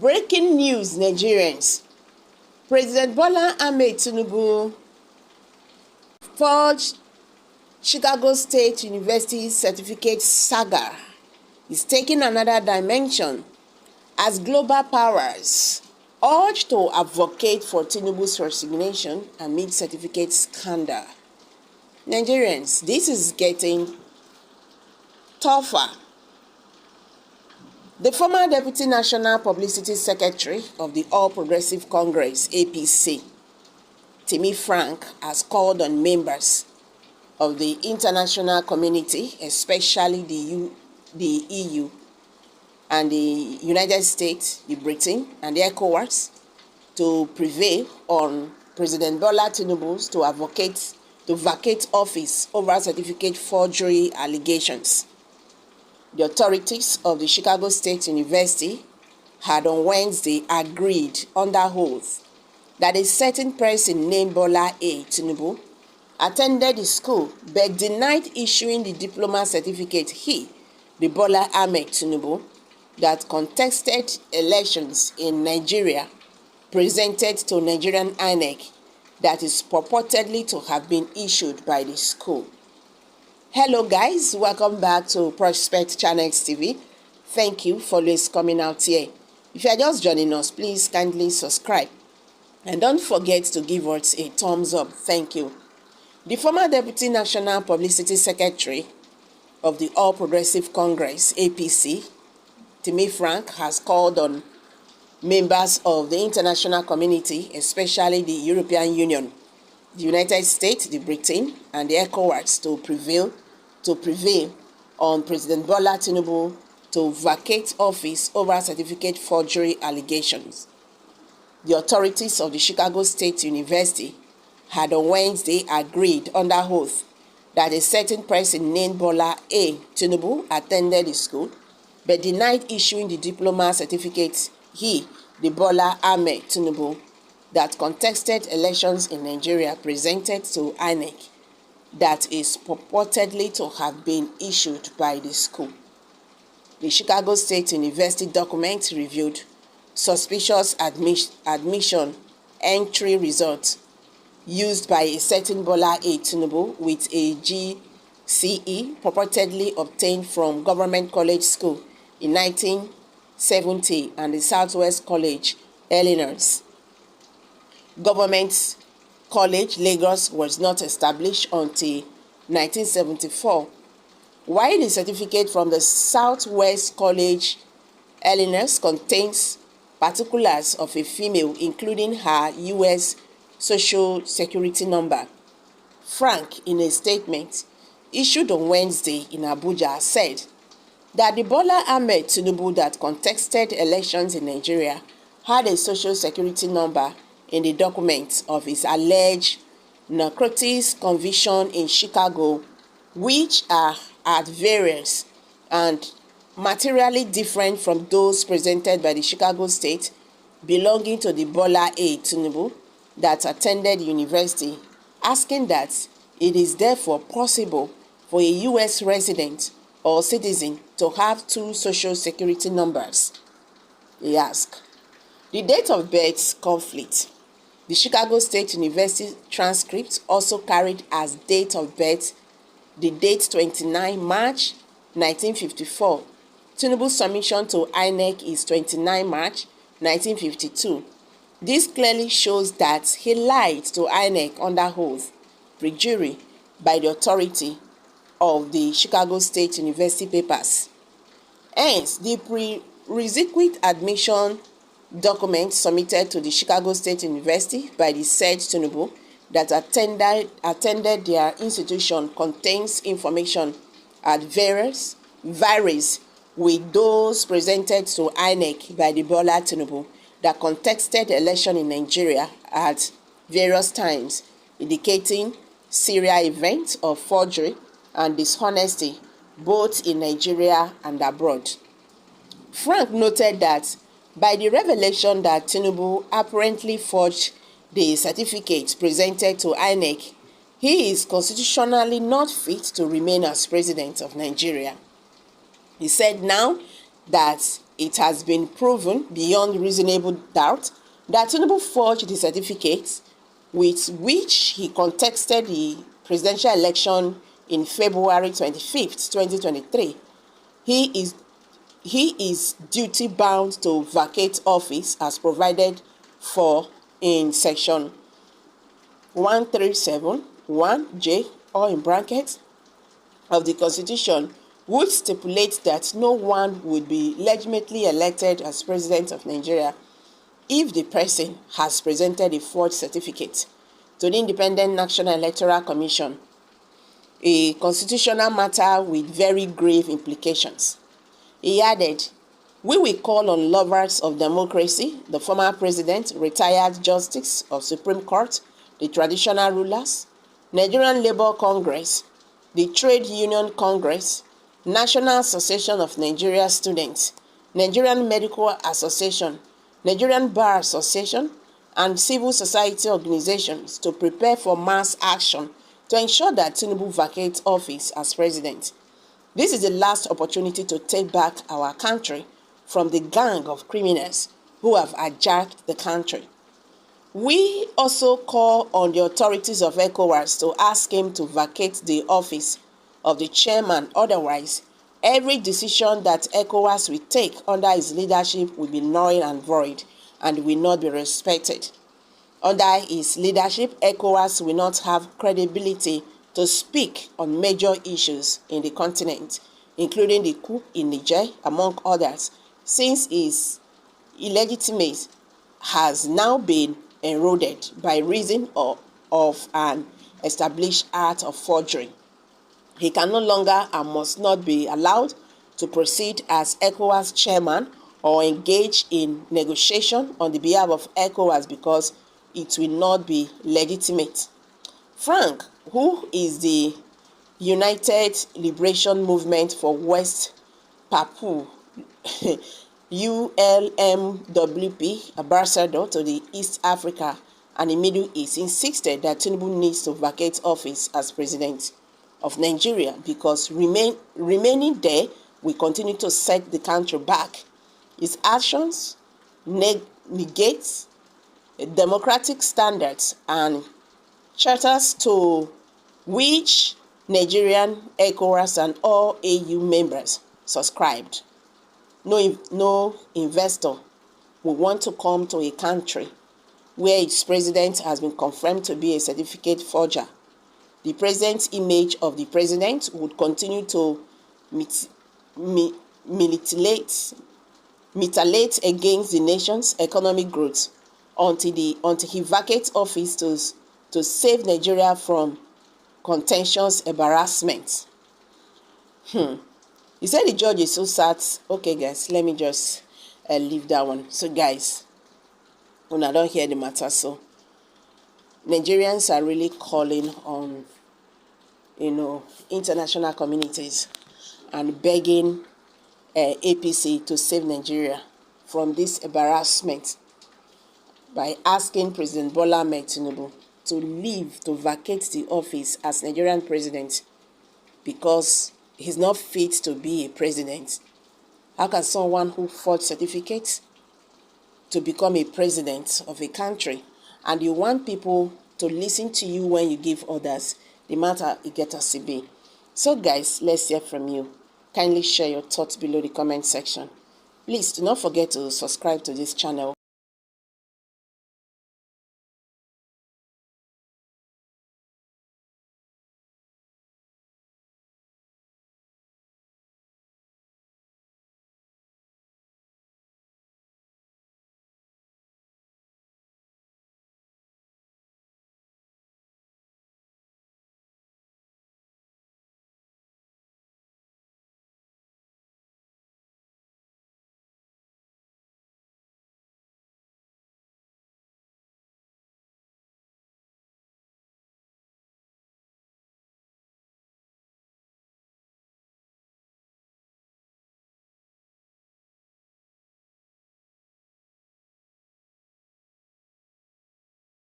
Breaking news, Nigerians. President Bola Ahmed Tinubu forged Chicago State University certificate saga is taking another dimension as global powers urge to advocate for Tinubu's resignation amid certificate scandal. Nigerians, this is getting tougher. The former Deputy National Publicity Secretary of the All Progressive Congress, APC, Timi Frank, has called on members of the international community, especially the EU and the United States, the Britain, and the ECOWAS, to prevail on President Bola Tinubu to vacate office over certificate forgery allegations. The authorities of the Chicago State University had on Wednesday agreed under oath that a certain person named Bola A. Tinubu attended the school but denied issuing the diploma certificate the Bola Ahmed Tinubu, that contested elections in Nigeria presented to Nigerian INEC that is purportedly to have been issued by the school. Hello guys, welcome back to Prospect Channels TV. Thank you for always coming out here. If you are just joining us, please kindly subscribe and don't forget to give us a thumbs up. Thank you. The former Deputy National Publicity Secretary of the All Progressive Congress, APC, Timi Frank, has called on members of the international community, especially the European Union, the United States, the Britain, and the ECOWAS to prevail on President Bola Tinubu to vacate office over certificate forgery allegations. The authorities of the Chicago State University had on Wednesday agreed under oath that a certain person named Bola A. Tinubu attended the school but denied issuing the diploma certificate the Bola Ahmed Tinubu, that contested elections in Nigeria presented to INEC that is purportedly to have been issued by the school. The Chicago State University document reviewed suspicious admission entry results used by a certain Bola A. Tinubu with a GCE purportedly obtained from Government College School in 1970 and the Southwest College, Illinois. Government College, Lagos was not established until 1974, while the certificate from the Southwest College, Illinois, contains particulars of a female, including her U.S. Social Security number. Frank, in a statement issued on Wednesday in Abuja, said that the Bola Ahmed Tinubu that contested elections in Nigeria had a Social Security number in the documents of his alleged narcotics conviction in Chicago, which are at variance and materially different from those presented by the Chicago State belonging to the Bola A. Tinubu that attended university, asking that it is therefore possible for a U.S. resident or citizen to have two Social Security numbers. He asked. The date of birth conflict. The Chicago State University transcript also carried as date of birth the date 29 March 1954. Tinubu's submission to INEC is 29 March 1952. This clearly shows that he lied to INEC under oath, perjury, by the authority of the Chicago State University papers. Hence, the prerequisite admission document submitted to the Chicago State University by the said Tinubu that attended their institution contains information at varies with those presented to INEC by the Bola Tinubu that contested election in Nigeria at various times, indicating serial events of forgery and dishonesty both in Nigeria and abroad. Frank noted that by the revelation that Tinubu apparently forged the certificate presented to INEC, he is constitutionally not fit to remain as president of Nigeria. He said now that it has been proven beyond reasonable doubt that Tinubu forged the certificates with which he contested the presidential election in February 25th, 2023. He is duty-bound to vacate office as provided for in Section 137(1)(j) or in brackets of the Constitution, which stipulates that no one would be legitimately elected as President of Nigeria if the person has presented a forged certificate to the Independent National Electoral Commission, a constitutional matter with very grave implications. He added, "We will call on lovers of democracy, the former president, retired justice of Supreme Court, the traditional rulers, Nigerian Labour Congress, the Trade Union Congress, National Association of Nigeria Students, Nigerian Medical Association, Nigerian Bar Association, and civil society organizations to prepare for mass action to ensure that Tinubu vacates office as president. This is the last opportunity to take back our country from the gang of criminals who have hijacked the country. We also call on the authorities of ECOWAS to ask him to vacate the office of the chairman. Otherwise, every decision that ECOWAS will take under his leadership will be null and void and will not be respected. Under his leadership, ECOWAS will not have credibility to speak on major issues in the continent, including the coup in Niger, among others, since his illegitimacy has now been eroded by reason of an established art of forgery. He can no longer and must not be allowed to proceed as ECOWAS chairman or engage in negotiation on the behalf of ECOWAS because it will not be legitimate." Frank, who is the United Liberation Movement for West Papua ULMWP ambassador to the East Africa and the Middle East, insisted that Tinubu needs to vacate office as president of Nigeria because remaining there will continue to set the country back. His actions negate democratic standards and charters to which Nigerian, ECOWAS, and all AU members subscribed. No investor will want to come to a country where its president has been confirmed to be a certificate forger. The present image of the president would continue to mutilate against the nation's economic growth until he vacates office to save Nigeria from contentious embarrassment. He said the judge is so sad. Okay, guys, let me just leave that one. So, guys, when I don't hear the matter, so Nigerians are really calling on, international communities and begging APC to save Nigeria from this embarrassment by asking President Bola Ahmed Tinubu to vacate the office as Nigerian president because he's not fit to be a president. How can someone who forged certificates to become a president of a country, and you want people to listen to you when you give orders, the matter it gets us to be? So, guys, let's hear from you. Kindly share your thoughts below the comment section. Please do not forget to subscribe to this channel